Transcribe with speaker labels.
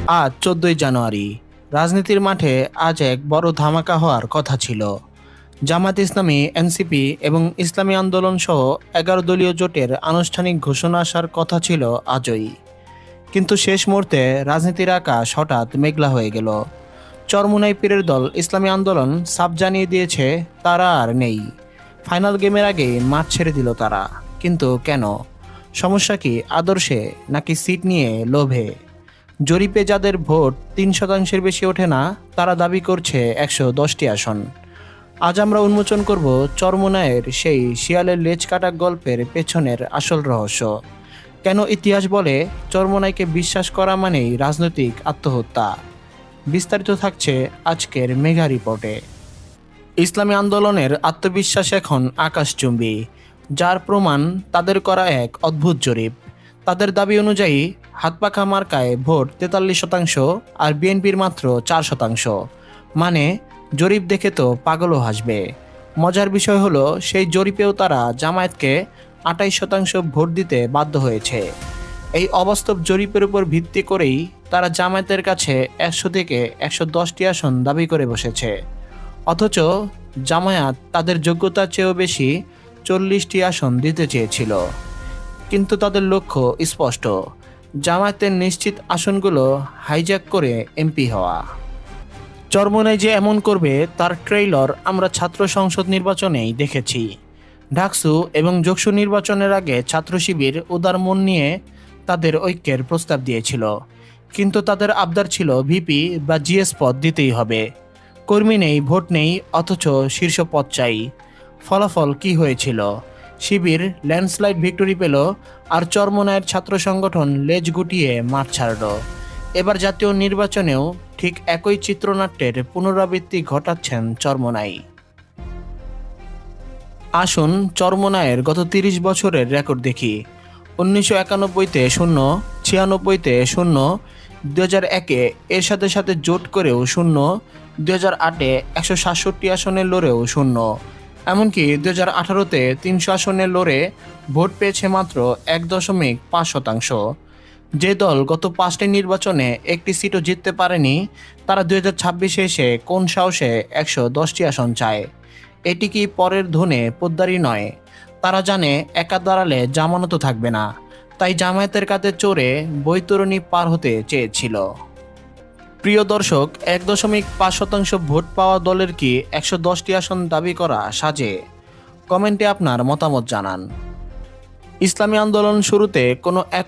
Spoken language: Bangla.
Speaker 1: আজ ১৪ই জানুয়ারি। রাজনীতির মাঠে আজ এক বড় ধামাকা হওয়ার কথা ছিল। জামায়াত ইসলামী, এনসিপি এবং ইসলামী আন্দোলন সহ ১১ দলীয় জোটের আনুষ্ঠানিক ঘোষণা আসার কথা ছিল আজই। কিন্তু শেষ মুহূর্তে রাজনীতির আকাশ হঠাৎ মেঘলা হয়ে গেল। চরমোনাই পীরের দল ইসলামী আন্দোলন সাফ জানিয়ে দিয়েছে তারা আর নেই। ফাইনাল গেমের আগেই মাঠ ছেড়ে দিল তারা। কিন্তু কেন? সমস্যা কি আদর্শে নাকি সিট নিয়ে লোভে? জরিপে যাদের ভোট ৩% বেশি ওঠে না, তারা দাবি করছে ১১০টি আসন। আজ আমরা উন্মোচন করব চরমোনাইয়ের সেই শিয়ালের লেজ কাটা গল্পের পেছনের আসল রহস্য। কেন ইতিহাস বলে চরমোনাইকে বিশ্বাস করা মানেই রাজনৈতিক আত্মহত্যা? বিস্তারিত থাকছে আজকের মেগা রিপোর্টে। ইসলামী আন্দোলনের আত্মবিশ্বাস এখন আকাশচুম্বী, যার প্রমাণ তাদের করা এক অদ্ভুত জরিপ। তাদের দাবি অনুযায়ী হাতপাখা মার্কায় ভোট ৪৩% আর বিএনপির মাত্র ৪%। মানে জরিপ দেখে তো পাগলও হাসবে। মজার বিষয় হলো সেই জরিপেও তারা জামায়াতকে ২৮% ভোট দিতে বাধ্য হয়েছে। এই অবাস্তব জরিপের উপর ভিত্তি করেই তারা জামায়াতের কাছে ১০০ থেকে ১১০টি আসন দাবি করে বসেছে। অথচ জামায়াত তাদের যোগ্যতার চেয়েও বেশি ৪০টি আসন দিতে চেয়েছিল। কিন্তু তাদের লক্ষ্য স্পষ্ট, জামায়াতের নিশ্চিত আসনগুলো হাইজ্যাক করে এমপি হওয়া। চরমোনাই যে এমন করবে তার ট্রেইলর আমরা ছাত্র সংসদ নির্বাচনেই দেখেছি। ডাকসু এবং যোগসু নির্বাচনের আগে ছাত্র শিবির উদার মন নিয়ে তাদের ঐক্যের প্রস্তাব দিয়েছিল। কিন্তু তাদের আবদার ছিল ভিপি বা জিএস পদ দিতেই হবে। কর্মী নেই, ভোট নেই, অথচ শীর্ষ পদ চাই। ফলাফল কি হয়েছিল? শিবির ল্যান্ডস্লাইড ভিক্টরি পেল, আর চরমোনাইয়ের ছাত্র সংগঠন লেজ গুটিয়ে মাঠ ছাড়ল। এবার জাতীয় নির্বাচনেও ঠিক একই চিত্রনাট্যের পুনরাবৃত্তি ঘটাচ্ছেন চরমোনাই। আসুন চরমোনাইয়ের গত ৩০ বছরের রেকর্ড দেখি। ১৯৯১-তে ০, ৯৬-তে ০, ২০০১-এ এর সাথে সাথে জোট করেও ০, ২০০৮-এ ১৬৭ আসনে লড়েও ০, এমনকি ২০১৮-তে ৩০০ আসনে লড়ে ভোট পেয়েছে মাত্র ১.৫%। যে দল গত ৫টি নির্বাচনে একটি সিটও জিততে পারেনি, তারা ২০২৬-এ এসে কোন সাহসে ১১০টি আসন চায়? এটি কি পরের ধনে পোদ্দারি নয়? তারা জানে একা দাঁড়ালে জামানতও থাকবে না, তাই জামায়াতের কাঁধে চড়ে বৈতরণী পার হতে চেয়েছিল। প্রিয় দর্শক, ১.৫% ভোট পাওয়া দলের কি ১১০টি আসন দাবি করা সাজে? কমেন্টে আপনার মতামত জানান। ইসলামী আন্দোলন শুরুতে কোনো এক